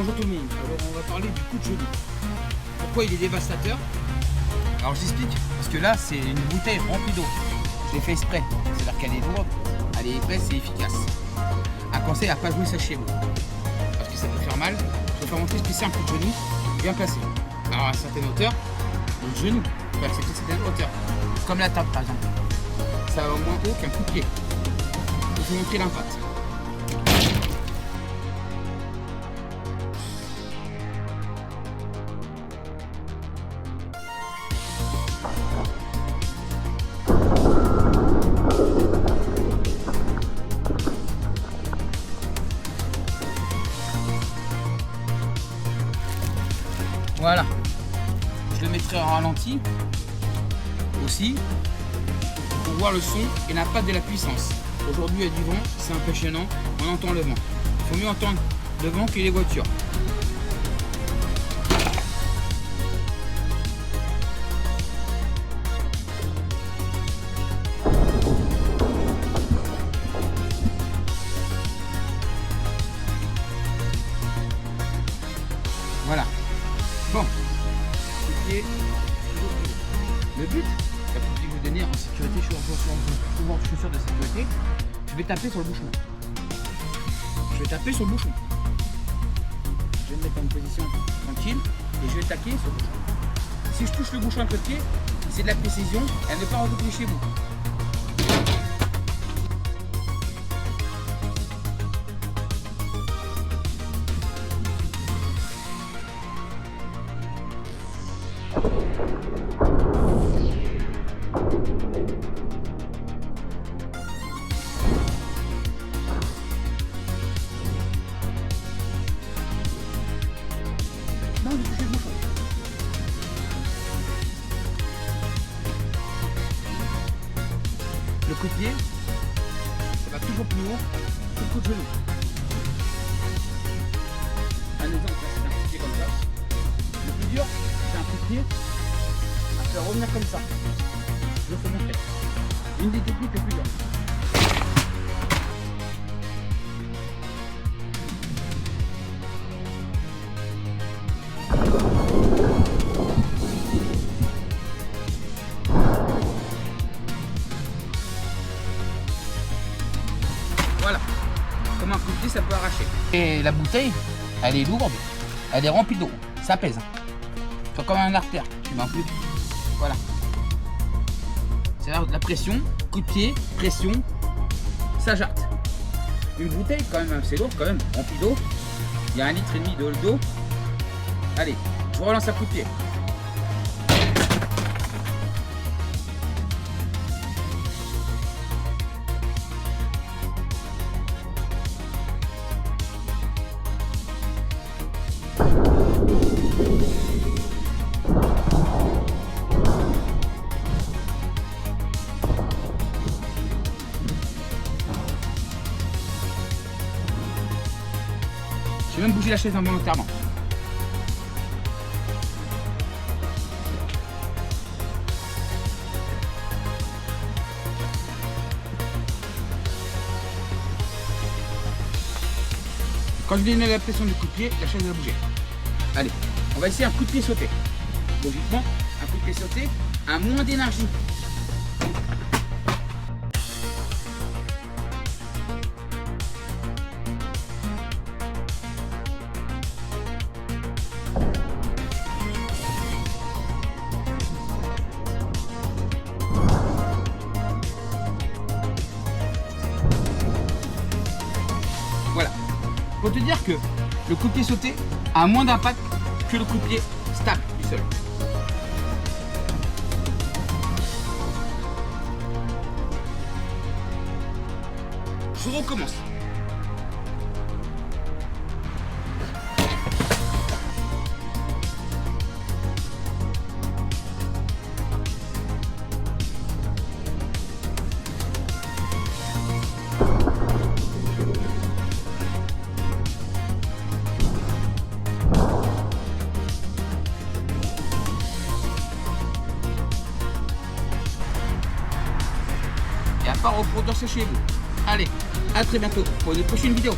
Bonjour tout le monde, alors on va parler du coup de genou. Pourquoi il est dévastateur? Alors je t'explique, parce que là c'est une bouteille remplie d'eau. Je l'ai fait exprès, c'est-à-dire qu'elle est lourde, elle est épaisse et efficace. Un conseil à ne pas jouer ça chez vous, parce que ça peut faire mal. Je vais faire montrer ce que c'est un coup de genou bien placé. Alors à certaines hauteurs, le genou peut accepter certaines hauteurs, comme la table par exemple. Ça va moins haut qu'un coup de pied. Je vais vous montrer l'impact. Voilà, je le mettrai en ralenti aussi pour voir le son et l'impact de la puissance. Aujourd'hui il y a du vent, c'est impressionnant, on entend le vent. Il faut mieux entendre le vent que les voitures. Voilà. Bon, le but, la petite vous donner en sécurité, chaussures de sécurité, je vais taper sur le bouchon. Je vais taper sur le bouchon. Je vais me mettre en position tranquille et je vais taquer sur le bouchon. Si je touche le bouchon un peu de pied, c'est de la précision, elle ne va pas retourner chez vous. Non, j'ai touché le bouchon. Le coup de pied, ça va toujours plus haut que le coup de genou. Un exemple, c'est un coup de pied comme ça. Le plus dur, c'est un coup de pied à faire revenir comme ça. Je vais vous montrer. Une des techniques les plus dures. Voilà, comme un coup de pied ça peut arracher. Et la bouteille, elle est lourde, elle est remplie d'eau, ça pèse. C'est comme un artère, tu mets un peu. Voilà. C'est la pression, coup de pied, pression, ça jarte. Une bouteille quand même, c'est lourd quand même, remplie d'eau. Il y a 1,5 litre d'eau. Allez, je relance un coup de pied. J'ai même bougé la chaise involontairement. Quand je donne la pression du coup de pied, la chaise va bouger. Allez, on va essayer un coup de pied sauté. Logiquement, un coup de pied sauté a moins d'énergie. Voilà. Pour te dire que le coup de pied sauté a moins d'impact que le coup de pied stable du sol. Je recommence. Et à pas reproduire ça chez vous. Allez, à très bientôt pour une prochaine vidéo.